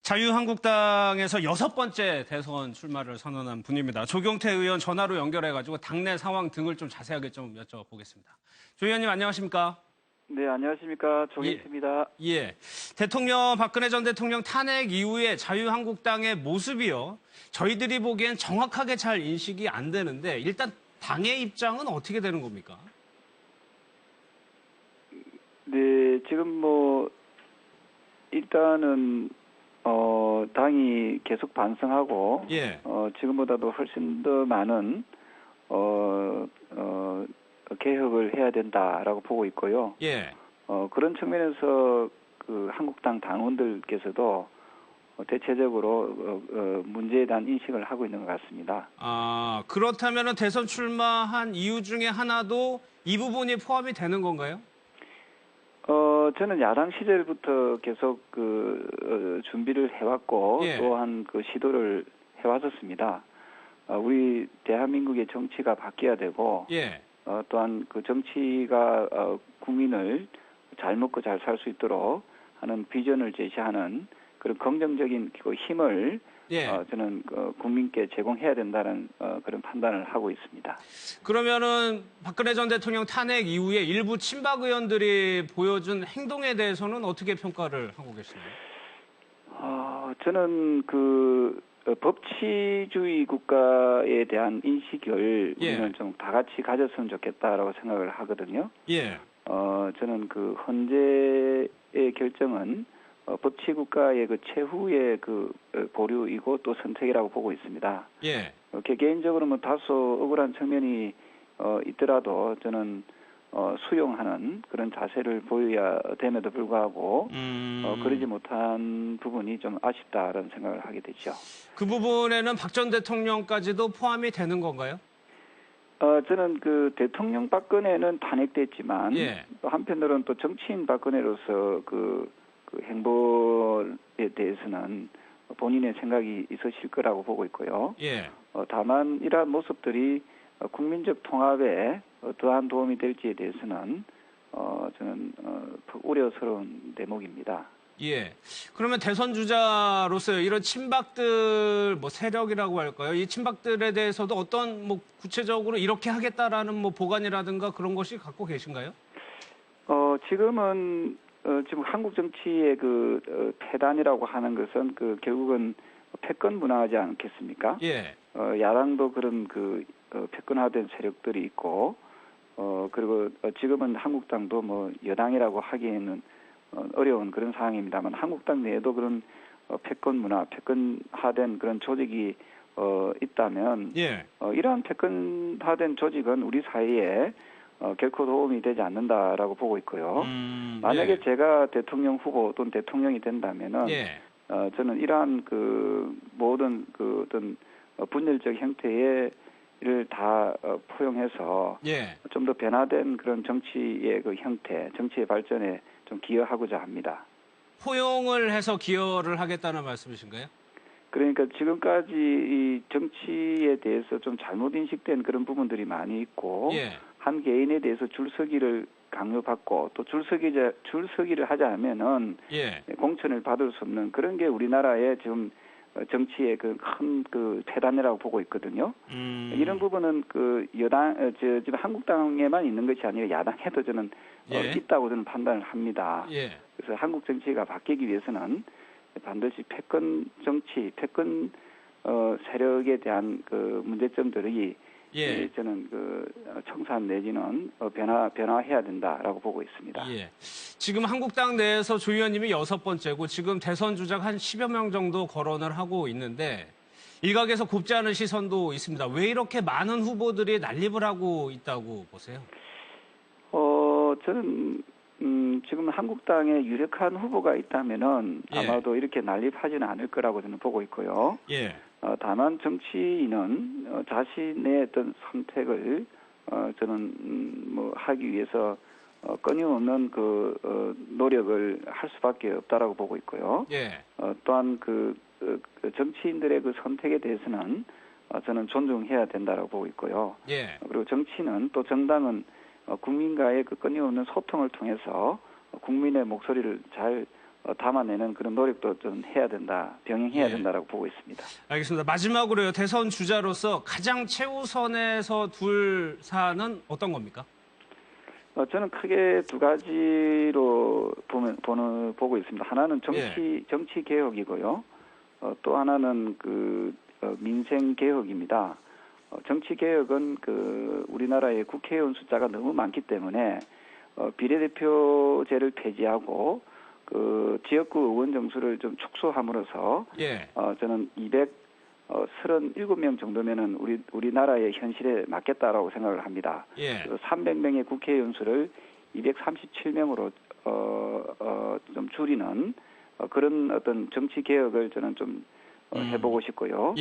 자유한국당에서 6번째 대선 출마를 선언한 분입니다. 조경태 의원 전화로 연결해가지고 당내 상황 등을 좀 자세하게 좀 여쭤보겠습니다. 조 의원님 안녕하십니까? 네, 안녕하십니까. 조경태입니다. 예. 박근혜 전 대통령 탄핵 이후에 자유한국당의 모습이요. 저희들이 보기엔 정확하게 잘 인식이 안 되는데 일단 당의 입장은 어떻게 되는 겁니까? 네, 지금 일단은 당이 계속 반성하고 지금보다도 훨씬 더 많은 개혁을 해야 된다라고 보고 있고요. 그런 측면에서 그 한국당 당원들께서도 대체적으로 문제에 대한 인식을 하고 있는 것 같습니다. 아, 그렇다면 대선 출마한 이유 중에 하나도 이 부분이 포함이 되는 건가요? 저는 야당 시절부터 계속 준비를 해왔고 또한 그 시도를 해왔었습니다. 우리 대한민국의 정치가 바뀌어야 되고 또한 그 정치가 국민을 잘 먹고 잘 살 수 있도록 하는 비전을 제시하는 그런 긍정적인 힘을 저는 국민께 제공해야 된다는 그런 판단을 하고 있습니다. 그러면은 박근혜 전 대통령 탄핵 이후에 일부 친박 의원들이 보여준 행동에 대해서는 어떻게 평가를 하고 계시나요? 저는 법치주의 국가에 대한 인식을 우리는 좀 다 같이 가졌으면 좋겠다라고 생각을 하거든요. 저는 그 헌재의 결정은 법치국가의 그 최후의 보류이고 또 선택이라고 보고 있습니다. 개인적으로는 다소 억울한 측면이 있더라도 저는 수용하는 그런 자세를 보여야 됨에도 불구하고 그러지 못한 부분이 좀 아쉽다라는 생각을 하게 되죠. 그 부분에는 박 전 대통령까지도 포함이 되는 건가요? 저는 그 대통령 박근혜는 탄핵됐지만 또 한편으로는 또 정치인 박근혜로서 그 행보에 대해서는 본인의 생각이 있으실 거라고 보고 있고요. 다만 이러한 모습들이 국민적 통합에 어떠한 도움이 될지에 대해서는 저는 우려스러운 대목입니다. 그러면 대선 주자로서 이런 친박들 세력이라고 할까요? 이 친박들에 대해서도 어떤 구체적으로 이렇게 하겠다라는 보관이라든가 그런 것이 갖고 계신가요? 지금은 지금 한국 정치의 폐단이라고 하는 것은 결국은 패권 문화하지 않겠습니까? 야당도 그런 패권화된 세력들이 있고 그리고 지금은 한국당도 여당이라고 하기에는 어려운 그런 상황입니다만 한국당 내에도 그런 패권 문화, 패권화된 그런 조직이 있다면 이러한 패권화된 조직은 우리 사회에 결코 도움이 되지 않는다라고 보고 있고요. 만약에 제가 대통령 후보 또는 대통령이 된다면은 저는 이러한 모든 어떤 분열적 형태를 다 포용해서 좀 더 변화된 그런 정치의 형태, 정치의 발전에 좀 기여하고자 합니다. 포용을 해서 기여를 하겠다는 말씀이신가요? 그러니까 지금까지 이 정치에 대해서 좀 잘못 인식된 그런 부분들이 많이 있고 한 개인에 대해서 줄서기를 강요받고 또 줄서기를 하지 않으면은 공천을 받을 수 없는 그런 게 우리나라의 지금 정치의 큰 폐단이라고 보고 있거든요. 이런 부분은 지금 한국당에만 있는 것이 아니라 야당에도 저는 있다고 저는 판단을 합니다. 그래서 한국 정치가 바뀌기 위해서는 반드시 패권 정치, 패권 세력에 대한 문제점들이 저는 청산 내지는 변화해야 된다라고 보고 있습니다. 지금 한국당 내에서 조 의원님이 6번째고 지금 대선 주자 한 10여 명 정도 거론을 하고 있는데 일각에서 곱지 않은 시선도 있습니다. 왜 이렇게 많은 후보들이 난립을 하고 있다고 보세요? 저는 지금 한국당에 유력한 후보가 있다면은 아마도 이렇게 난립하지는 않을 거라고 저는 보고 있고요. 다만 정치인은 자신의 어떤 선택을 저는 하기 위해서 끊임없는 노력을 할 수밖에 없다라고 보고 있고요. 또한 정치인들의 선택에 대해서는 저는 존중해야 된다라고 보고 있고요. 그리고 정치는 또 정당은 국민과의 끊임없는 소통을 통해서 국민의 목소리를 잘 담아내는 그런 노력도 좀 해야 된다, 병행해야 된다라고 보고 있습니다. 알겠습니다. 마지막으로요. 대선 주자로서 가장 최우선에서 둘 사안은 어떤 겁니까? 저는 크게 두 가지로 보고 있습니다. 하나는 정치 개혁이고요. 또 하나는 민생 개혁입니다. 정치 개혁은 우리나라의 국회의원 숫자가 너무 많기 때문에 비례대표제를 폐지하고 지역구 의원 정수를 좀 축소함으로써 저는 237명 정도면은 우리나라의 현실에 맞겠다라고 생각을 합니다. 300명의 국회의원 수를 237명으로 좀 줄이는 그런 어떤 정치 개혁을 저는 좀 해보고 싶고요.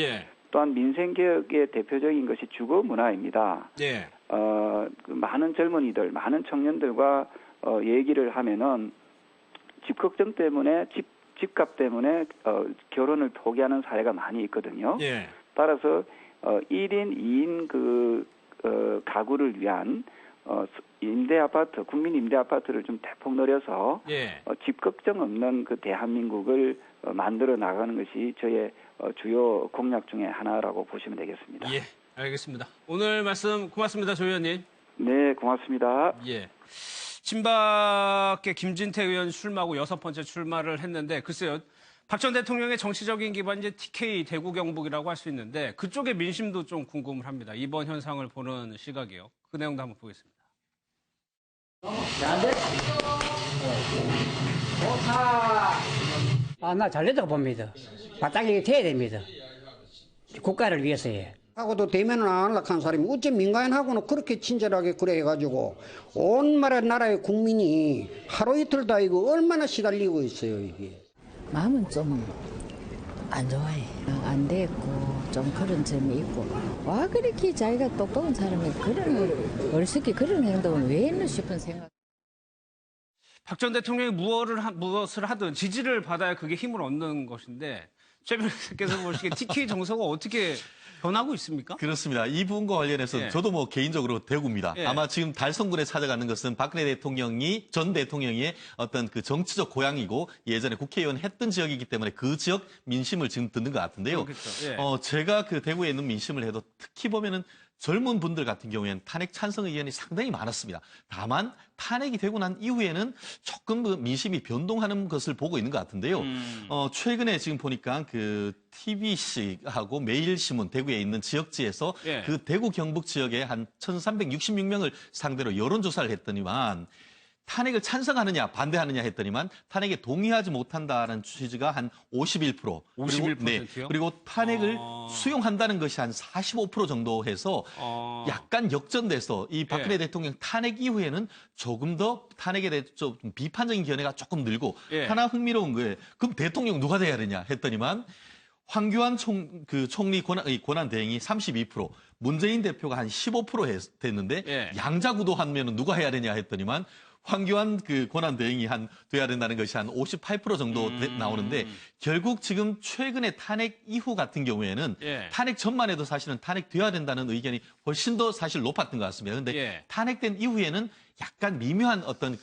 또한 민생 개혁의 대표적인 것이 주거 문화입니다. 많은 젊은이들, 많은 청년들과 얘기를 하면은 집 걱정 때문에 집값 때문에 결혼을 포기하는 사례가 많이 있거든요. 따라서 1인, 2인 가구를 위한 임대 아파트, 국민 임대 아파트를 좀 대폭 늘려서 집 걱정 없는 대한민국을 만들어 나가는 것이 저의 주요 공약 중에 하나라고 보시면 되겠습니다. 알겠습니다. 오늘 말씀 고맙습니다, 조 의원님. 네, 고맙습니다. 친박의 김진태 의원 출마하고 6번째 출마를 했는데 글쎄요. 박 전 대통령의 정치적인 기반이 이제 TK 대구 경북이라고 할 수 있는데 그쪽의 민심도 좀 궁금을 합니다. 이번 현상을 보는 시각이요. 그 내용도 한번 보겠습니다. 나 잘됐다고 봅니다. 마땅하게 돼야 됩니다. 국가를 위해서요. 하고도 대면을 안 하려고 한 사람이 어째 민간인하고는 그렇게 친절하게 그래 해가지고 온 나라의 국민이 하루 이틀 다 이거 얼마나 시달리고 있어요 이게. 마음은 좀 안 좋아해. 안 됐고 좀 그런 점이 있고 와 그렇게 자기가 똑똑한 사람이 그런 어리석게 그런 행동을 왜 했나 싶은 생각. 박 전 대통령이 무엇을 하든 지지를 받아야 그게 힘을 얻는 것인데 최 변호사께서 보시기에 TK 정서가 어떻게 변하고 있습니까? 그렇습니다. 이 부분과 관련해서 저도 개인적으로 대구입니다. 아마 지금 달성군에 찾아가는 것은 박근혜 전 대통령의 어떤 정치적 고향이고 예전에 국회의원 했던 지역이기 때문에 그 지역 민심을 지금 듣는 것 같은데요. 제가 대구에 있는 민심을 해도 특히 보면은 젊은 분들 같은 경우에는 탄핵 찬성 의견이 상당히 많았습니다. 다만 탄핵이 되고 난 이후에는 조금 민심이 변동하는 것을 보고 있는 것 같은데요. 최근에 지금 보니까 TBC하고 매일신문 대구에 있는 지역지에서 대구 경북 지역에 한 1,366명을 상대로 여론조사를 했더니만 탄핵을 찬성하느냐 반대하느냐 했더니만 탄핵에 동의하지 못한다는 취지가 한 51%. 51%요? 그리고 탄핵을 수용한다는 것이 한 45% 정도 해서 약간 역전돼서 이 박근혜 대통령 탄핵 이후에는 조금 더 탄핵에 대해 좀 비판적인 견해가 조금 늘고 하나 흥미로운 거예요. 그럼 대통령 누가 돼야 되냐 했더니만 황교안 총리 권한 대행이 32%, 문재인 대표가 한 15% 됐는데 양자구도 하면 누가 해야 되냐 했더니만 황교안 권한 대행이 돼야 된다는 것이 한 58% 정도 나오는데 결국 지금 최근에 탄핵 이후 같은 경우에는 탄핵 전만 해도 사실은 탄핵돼야 된다는 의견이 훨씬 더 사실 높았던 것 같습니다. 그런데 탄핵된 이후에는 약간 미묘한 어떤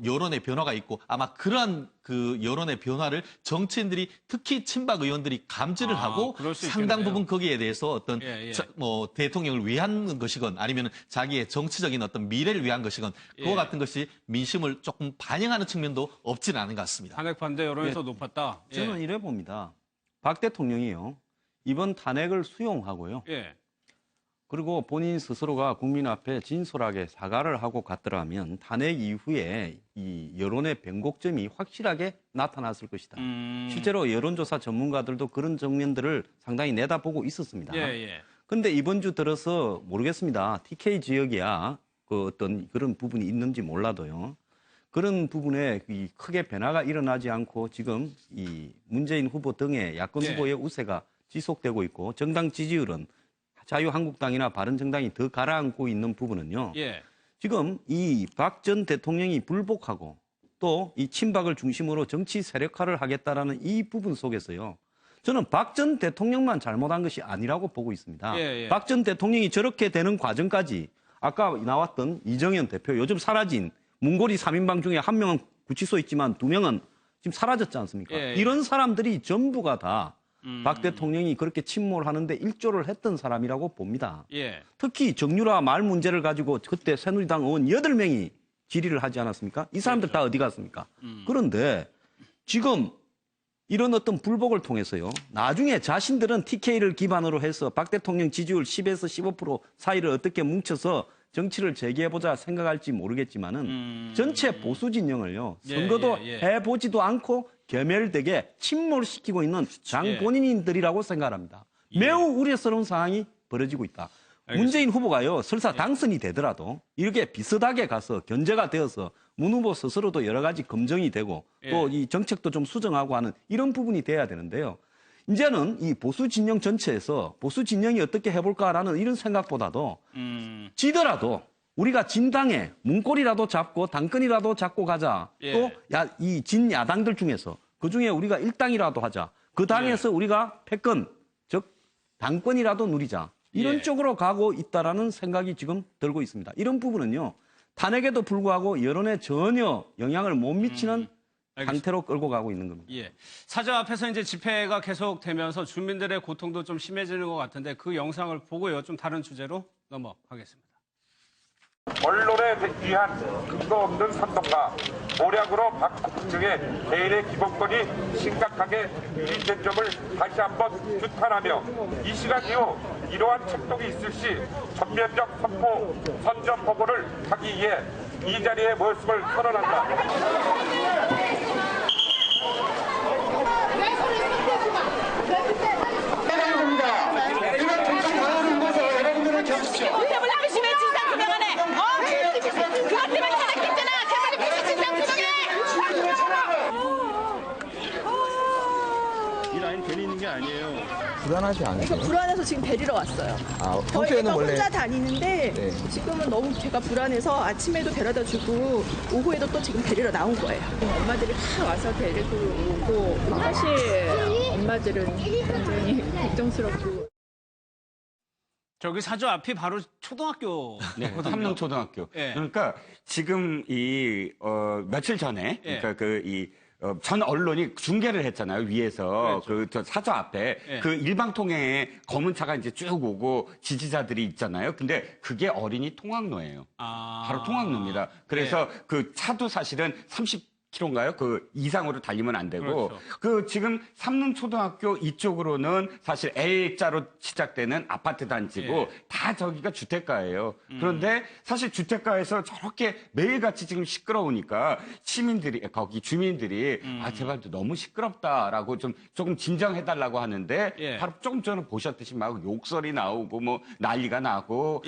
여론의 변화가 있고 아마 그러한 여론의 변화를 정치인들이 특히 친박 의원들이 감지를 하고 상당 부분 거기에 대해서 어떤 대통령을 위한 것이건 아니면 자기의 정치적인 어떤 미래를 위한 것이건 그와 같은 것이 민심을 조금 반영하는 측면도 없지는 않은 것 같습니다. 탄핵 반대 여론에서 높았다. 저는 이래 봅니다. 박 대통령이요. 이번 탄핵을 수용하고요. 그리고 본인 스스로가 국민 앞에 진솔하게 사과를 하고 갔더라면 탄핵 이후에 이 여론의 변곡점이 확실하게 나타났을 것이다. 실제로 여론조사 전문가들도 그런 정면들을 상당히 내다보고 있었습니다. 그런데 이번 주 들어서 모르겠습니다. TK 지역이야 어떤 그런 부분이 있는지 몰라도요. 그런 부분에 크게 변화가 일어나지 않고 지금 이 문재인 후보 등의 야권 후보의 우세가 지속되고 있고 정당 지지율은 자유한국당이나 바른정당이 더 가라앉고 있는 부분은요. 지금 이 박 전 대통령이 불복하고 또 이 친박을 중심으로 정치 세력화를 하겠다라는 이 부분 속에서요. 저는 박 전 대통령만 잘못한 것이 아니라고 보고 있습니다. 박 전 대통령이 저렇게 되는 과정까지 아까 나왔던 이정현 대표 요즘 사라진 문고리 3인방 중에 한 명은 구치소에 있지만 2명은 지금 사라졌지 않습니까? 예, 예. 이런 사람들이 전부가 다 박 대통령이 그렇게 침몰하는데 일조를 했던 사람이라고 봅니다. 예. 특히 정유라 말 문제를 가지고 그때 새누리당 의원 8명이 질의를 하지 않았습니까? 이 사람들 다 어디 갔습니까? 그런데 지금 이런 어떤 불복을 통해서요. 나중에 자신들은 TK를 기반으로 해서 박 대통령 지지율 10에서 15% 사이를 어떻게 뭉쳐서 정치를 재개해보자 생각할지 모르겠지만은 전체 보수 진영을요. 선거도 해보지도 않고 겸열되게 침몰시키고 있는 장본인들이라고 생각합니다. 매우 우려스러운 상황이 벌어지고 있다. 문재인 후보가요. 설사 당선이 되더라도 이렇게 비슷하게 가서 견제가 되어서 문 후보 스스로도 여러 가지 검증이 되고 또 이 정책도 좀 수정하고 하는 이런 부분이 돼야 되는데요. 이제는 이 보수 진영 전체에서 보수 진영이 어떻게 해볼까라는 이런 생각보다도 지더라도 우리가 진당에 문고리라도 잡고 당권이라도 잡고 가자. 또 이 진야당들 중에서 그중에 우리가 1당이라도 하자. 그 당에서 우리가 패권, 즉 당권이라도 누리자. 이런 쪽으로 가고 있다라는 생각이 지금 들고 있습니다. 이런 부분은요. 탄핵에도 불구하고 여론에 전혀 영향을 못 미치는 상태로 끌고 가고 있는 겁니다. 예. 사저 앞에서 이제 집회가 계속되면서 주민들의 고통도 좀 심해지는 것 같은데 그 영상을 보고요. 좀 다른 주제로 넘어가겠습니다. 언론에 위한 근거 없는 선동과 모략으로 박 대통령의 개인의 기본권이 심각하게 유린된 점을 다시 한번 규탄하며 이 시간 이후 이러한 책동이 있을 시 전면적 선포, 선전포고를 하기 위해 이 자리에 모였음을 선언한다. 불안하지 않으세요? 불안해서 지금 데리러 왔어요. 저희 애가 혼자 다니는데 지금은 너무 제가 불안해서 아침에도 데려다 주고 오후에도 또 지금 데리러 나온 거예요. 엄마들이 다 와서 데리고 오고 사실 엄마들은 굉장히 걱정스럽고. 저기 사저 앞이 바로 초등학교. 네, 삼릉초등학교. 그러니까 지금 며칠 전에 그러니까 전 언론이 중계를 했잖아요, 위에서. 저 사저 앞에. 그 일방통행에 검은 차가 이제 쭉 오고 지지자들이 있잖아요. 근데 그게 어린이 통학로예요. 바로 통학로입니다. 그래서 그 차도 사실은 30km인가요? 그 이상으로 달리면 안 되고. 그 지금 삼릉초등학교 이쪽으로는 사실 L자로 시작되는 아파트 단지고 다 저기가 주택가예요. 그런데 사실 주택가에서 저렇게 매일같이 지금 시끄러우니까 시민들이, 거기 주민들이 제발 너무 시끄럽다라고 조금 진정해달라고 하는데 바로 조금 전에 보셨듯이 막 욕설이 나오고 뭐 난리가 나고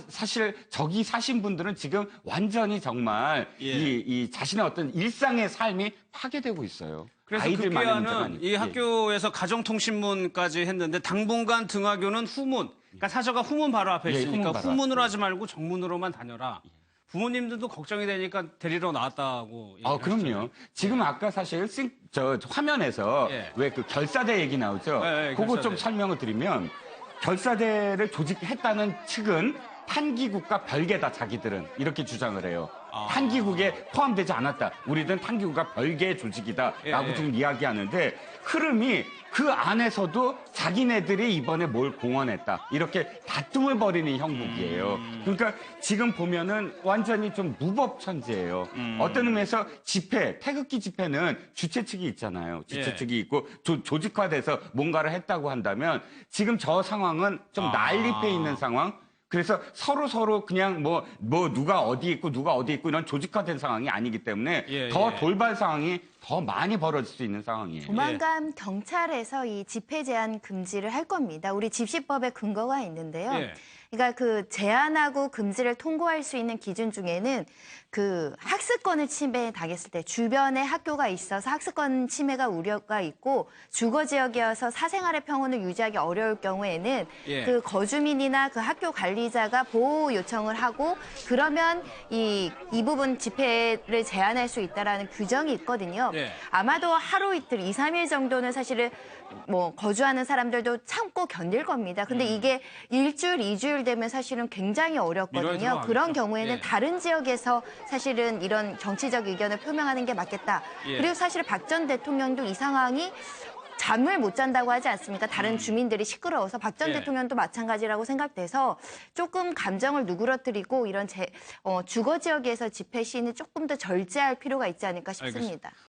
사실 저기 사신 분들은 지금 완전히 정말 이 자신의 어떤 일상의 삶이 파괴되고 있어요. 그래서 급기야는 이 학교에서 가정통신문까지 했는데 당분간 등하교는 후문, 그러니까 사저가 후문 바로 앞에 있으니까 후문으로 하지 말고 정문으로만 다녀라. 부모님들도 걱정이 되니까 데리러 나왔다고. 그럼요. 지금 아까 사실 저 화면에서 왜 그 결사대 얘기 나오죠? 그거 좀 설명을 드리면 결사대를 조직했다는 측은 탄기국과 별개다, 자기들은. 이렇게 주장을 해요. 탄기국에 포함되지 않았다. 우리는 탄기국과 별개의 조직이다. 라고 지금 이야기하는데 흐름이 그 안에서도 자기네들이 이번에 뭘 공언했다. 이렇게 다툼을 벌이는 형국이에요. 그러니까 지금 보면은 완전히 좀 무법천지예요. 어떤 의미에서 집회, 태극기 집회는 주최 측이 있잖아요. 주최 측이 있고 조직화돼서 뭔가를 했다고 한다면 지금 저 상황은 좀 난립해 있는 상황. 그래서 서로 그냥 뭐 누가 어디 있고 누가 어디 있고 이런 조직화된 상황이 아니기 때문에 더 돌발 상황이 더 많이 벌어질 수 있는 상황이에요. 조만간 경찰에서 이 집회 제한 금지를 할 겁니다. 우리 집시법에 근거가 있는데요. 그러니까 그 제한하고 금지를 통고할 수 있는 기준 중에는 그 학습권을 침해당했을 때 주변에 학교가 있어서 학습권 침해가 우려가 있고 주거 지역이어서 사생활의 평온을 유지하기 어려울 경우에는 그 거주민이나 그 학교 관리자가 보호 요청을 하고 그러면 이 부분 집회를 제한할 수 있다라는 규정이 있거든요. 아마도 하루 이틀, 2, 3일 정도는 사실은 뭐 거주하는 사람들도 참고 견딜 겁니다. 근데 이게 일주일, 2주일 연결되면 사실은 굉장히 어렵거든요. 그런 경우에는 다른 지역에서 사실은 이런 정치적 의견을 표명하는 게 맞겠다. 그리고 사실 박 전 대통령도 이 상황이 잠을 못 잔다고 하지 않습니까? 다른 주민들이 시끄러워서 박 전 대통령도 마찬가지라고 생각돼서 조금 감정을 누그러뜨리고 이런 주거 지역에서 집회 시위는 조금 더 절제할 필요가 있지 않을까 싶습니다. 알겠습니다.